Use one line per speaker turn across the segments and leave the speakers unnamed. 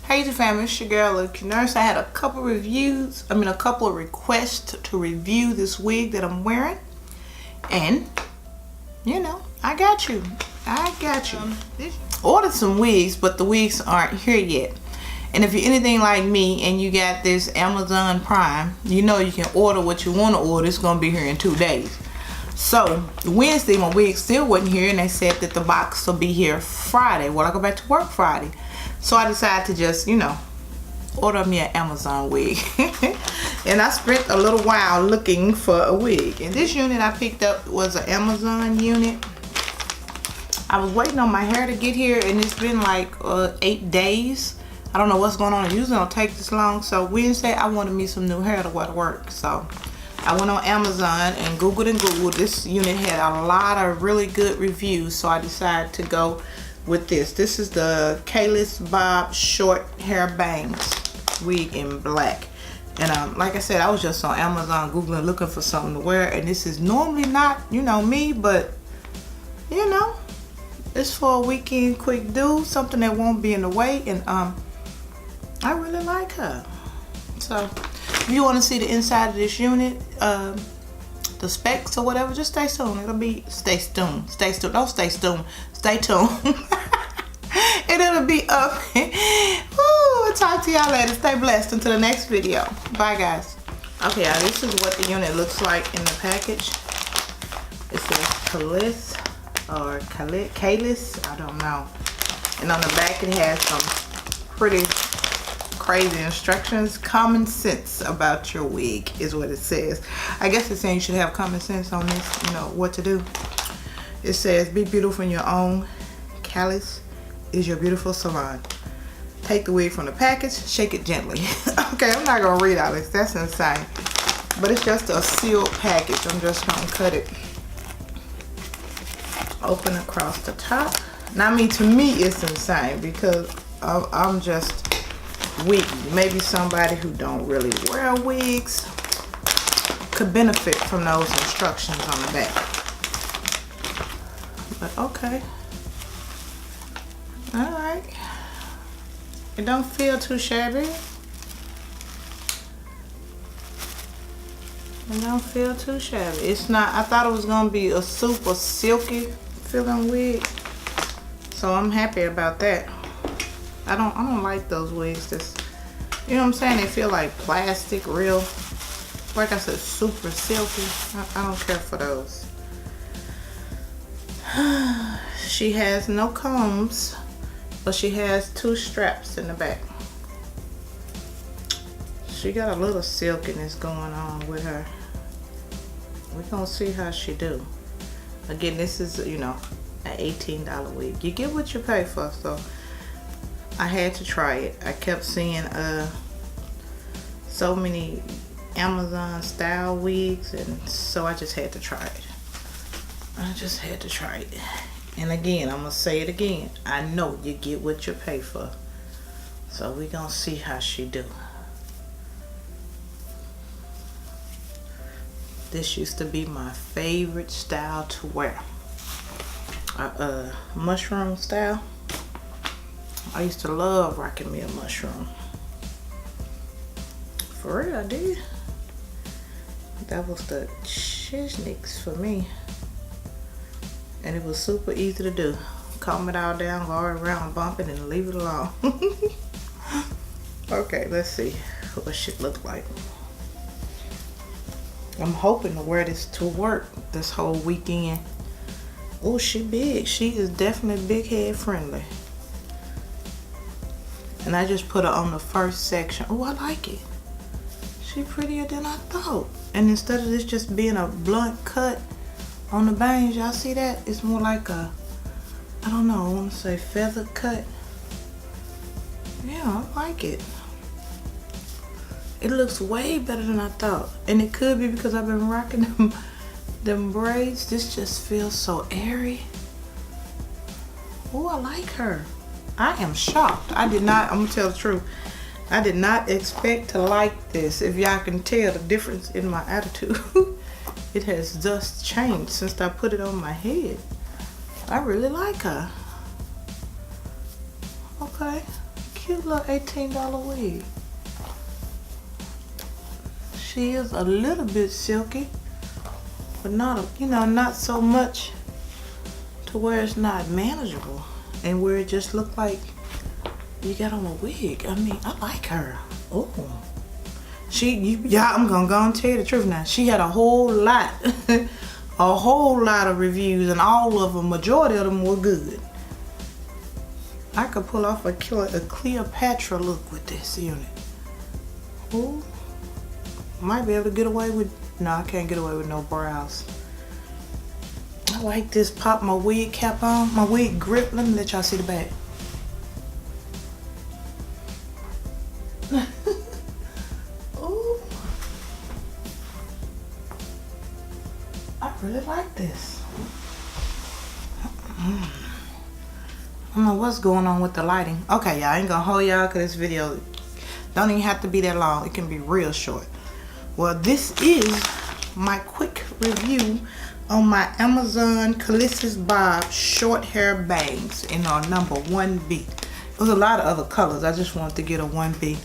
Hey YouTube family, it's your girl Lilcutenurse. I had a couple of requests to review this wig that I'm wearing. And, you know, I got you. Ordered some wigs, but the wigs aren't here yet. And if you're anything like me and you got this Amazon Prime, you know you can order what you want to order. It's going to be here in 2 days. So, Wednesday, my wig still wasn't here, and they said that the box will be here Friday. Well, I go back to work Friday. So I decided to just, you know, order me an Amazon wig. And I spent a little while looking for a wig. And this unit I picked up was an Amazon unit. I was waiting on my hair to get here, and it's been like 8 days. I don't know what's going on. It usually don't take this long. So Wednesday, I wanted me some new hair to wear to work. So I went on Amazon and Googled. This unit had a lot of really good reviews. So I decided to go with this. This is the Kalysis Bob short hair bangs wig in black. And like I said, I was just on Amazon Googling looking for something to wear. And this is normally not, you know, me, but you know, it's for a weekend quick do, something that won't be in the way. And I really like her. So if you want to see the inside of this unit, the specs or whatever, just stay tuned. Stay tuned. And it'll be up. I'll talk to y'all later. Stay blessed until the next video. Bye guys. Okay, y'all, this is what the unit looks like in the package. It says Kalysis or Kalysis, I don't know. And on the back it has some pretty crazy instructions. Common sense about your wig is what it says. I guess it's saying you should have common sense on this, you know, what to do. It says, be beautiful in your own. Kalysis is your beautiful salon. Take the wig from the package, shake it gently. Okay, I'm not gonna read all this, that's insane. But it's just a sealed package. I'm just gonna cut it open across the top. Now, I mean, to me it's insane because I'm just wiggy. Maybe somebody who don't really wear wigs could benefit from those instructions on the back. But okay. Alright. It don't feel too shabby. It don't feel too shabby. It's not, I thought it was gonna be a super silky feeling wig. So I'm happy about that. I don't like those wigs that's, you know what I'm saying, they feel like plastic, real, like I said, super silky. I don't care for those. She has no combs, but she has 2 straps in the back. She got a little silkiness going on with her. We're gonna see how she do. Again, this is, you know, an $18 wig. You get what you pay for, so I had to try it. I kept seeing so many Amazon style wigs, and so I just had to try it. And again, I'm gonna say it again. I know you get what you pay for. So we gonna see how she do. This used to be my favorite style to wear. Mushroom style. I used to love rocking me a mushroom. For real, I did. That was the shiznicks for me. And it was super easy to do. Comb it all down, go around, bump it, and leave it alone. Okay, let's see what she look like. I'm hoping to wear this to work this whole weekend. Oh, she big. She is definitely big head friendly. And I just put her on the first section. Oh, I like it. She prettier than I thought. And instead of this just being a blunt cut on the bangs, y'all see that? It's more like a, I don't know, I want to say feather cut. Yeah, I like it. It looks way better than I thought. And it could be because I've been rocking them braids. This just feels so airy. Oh, I like her. I am shocked. I did not, I'm gonna tell the truth, I did not expect to like this. If y'all can tell the difference in my attitude. It has just changed since I put it on my head. I really like her. Okay, cute little $18 wig. She is a little bit silky, but not, you know, not so much to where it's not manageable and where it just look like you got on a wig. I mean, I like her. Oh, I'm gonna go and tell you the truth now. She had a whole lot, a whole lot of reviews, and all of them, majority of them were good. I could pull off a Cleopatra look with this unit. Ooh, might be able to get away with. No, I can't get away with no brows. I like this. Pop my wig cap on, my wig grip. Let me let y'all see the back. Ooh, I really like this. I don't know what's going on with the lighting. Okay, y'all, I ain't gonna hold y'all because this video don't even have to be that long. It can be real short. Well, this is my quick review on my Amazon Kalysis Bob short hair bangs in our number 1B. There was a lot of other colors. I just wanted to get a 1B.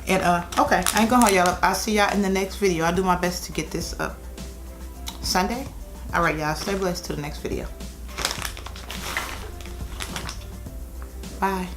And okay, I ain't gonna hold y'all up. I'll see y'all in the next video. I'll do my best to get this up Sunday. All right, y'all, stay blessed to the next video. Bye.